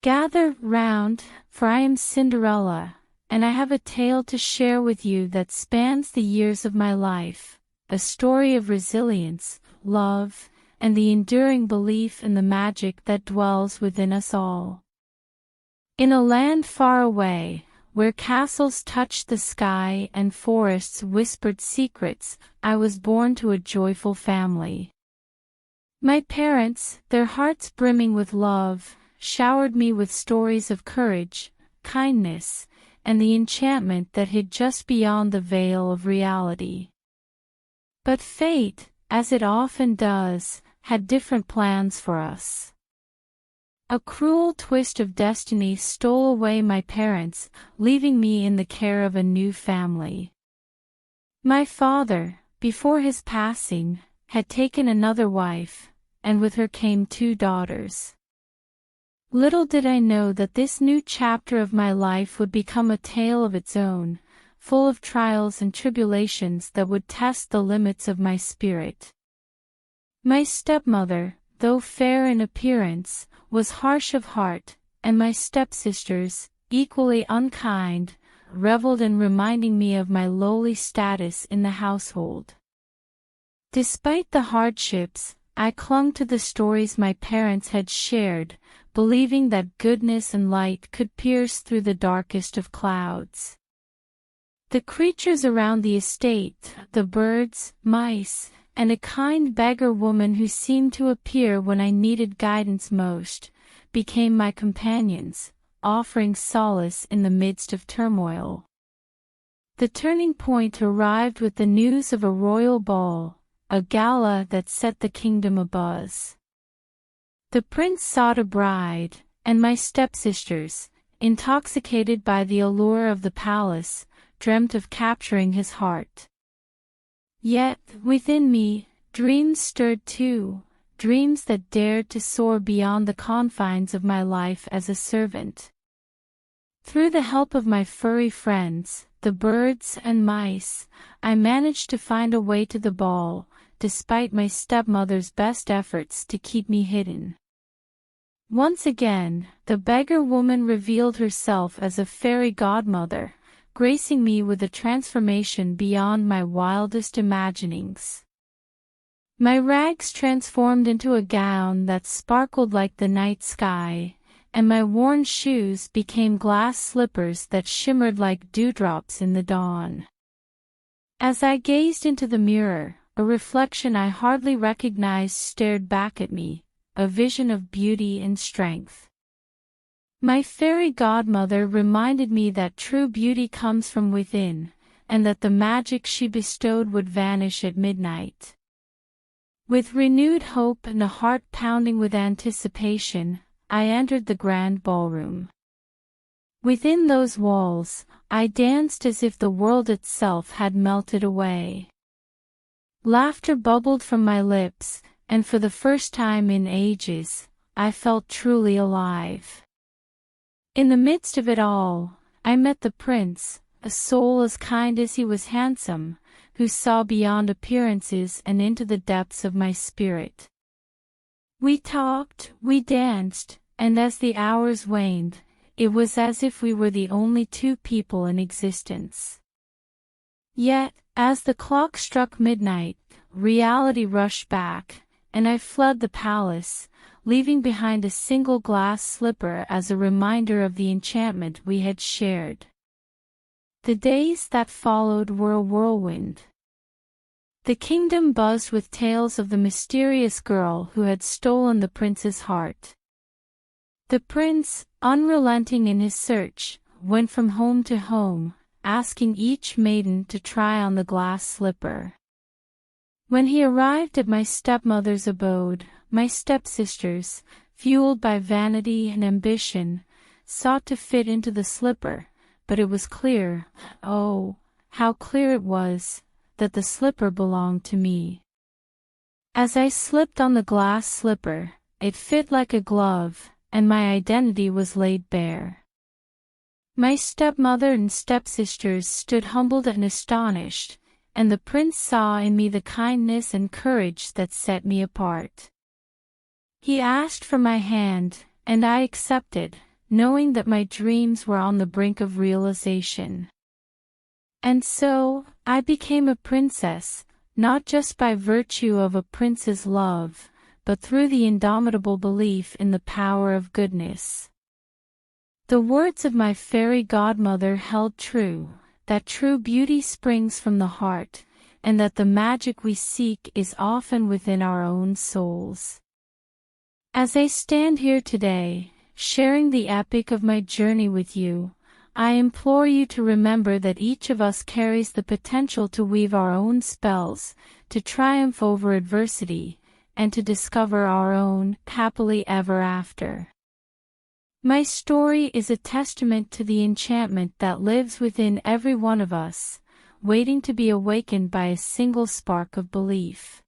Gather round, for I am Cinderella, and I have a tale to share with you that spans the years of my life, a story of resilience, love, and the enduring belief in the magic that dwells within us all. In a land far away, where castles touched the sky and forests whispered secrets, I was born to a joyful family. My parents, their hearts brimming with love, showered me with stories of courage, kindness, and the enchantment that hid just beyond the veil of reality. But fate, as it often does, had different plans for us. A cruel twist of destiny stole away my parents, leaving me in the care of a new family. My father, before his passing, had taken another wife, and with her came 2 daughters. Little did I know that this new chapter of my life would become a tale of its own, full of trials and tribulations that would test the limits of my spirit. My stepmother, though fair in appearance, was harsh of heart, and my stepsisters, equally unkind, reveled in reminding me of my lowly status in the household. Despite the hardships, I clung to the stories my parents had shared, believing that goodness and light could pierce through the darkest of clouds. The creatures around the estate, the birds, mice, and a kind beggar woman who seemed to appear when I needed guidance most, became my companions, offering solace in the midst of turmoil. The turning point arrived with the news of a royal ball, a gala that set the kingdom abuzz. The prince sought a bride, and my stepsisters, intoxicated by the allure of the palace, dreamt of capturing his heart. Yet, within me, dreams stirred too, dreams that dared to soar beyond the confines of my life as a servant. Through the help of my furry friends, the birds and mice, I managed to find a way to the ball, despite my stepmother's best efforts to keep me hidden. Once again, the beggar woman revealed herself as a fairy godmother, gracing me with a transformation beyond my wildest imaginings. My rags transformed into a gown that sparkled like the night sky, and my worn shoes became glass slippers that shimmered like dewdrops in the dawn. As I gazed into the mirror, a reflection I hardly recognized stared back at me, a vision of beauty and strength. My fairy godmother reminded me that true beauty comes from within, and that the magic she bestowed would vanish at midnight. With renewed hope and a heart pounding with anticipation, I entered the grand ballroom. Within those walls, I danced as if the world itself had melted away. Laughter bubbled from my lips, and for the first time in ages, I felt truly alive. In the midst of it all, I met the prince, a soul as kind as he was handsome, who saw beyond appearances and into the depths of my spirit. We talked, we danced, and as the hours waned, it was as if we were the only 2 people in existence. Yet, as the clock struck midnight, reality rushed back, and I fled the palace, leaving behind a single glass slipper as a reminder of the enchantment we had shared. The days that followed were a whirlwind. The kingdom buzzed with tales of the mysterious girl who had stolen the prince's heart. The prince, unrelenting in his search, went from home to home, asking each maiden to try on the glass slipper. When he arrived at my stepmother's abode, my stepsisters, fueled by vanity and ambition, sought to fit into the slipper, but it was clear, oh, how clear it was, that the slipper belonged to me. As I slipped on the glass slipper, it fit like a glove, and my identity was laid bare. My stepmother and stepsisters stood humbled and astonished, and the prince saw in me the kindness and courage that set me apart. He asked for my hand, and I accepted, knowing that my dreams were on the brink of realization. And so, I became a princess, not just by virtue of a prince's love, but through the indomitable belief in the power of goodness. The words of my fairy godmother held true, that true beauty springs from the heart, and that the magic we seek is often within our own souls. As I stand here today, sharing the epic of my journey with you, I implore you to remember that each of us carries the potential to weave our own spells, to triumph over adversity, and to discover our own happily ever after. My story is a testament to the enchantment that lives within every one of us, waiting to be awakened by a single spark of belief.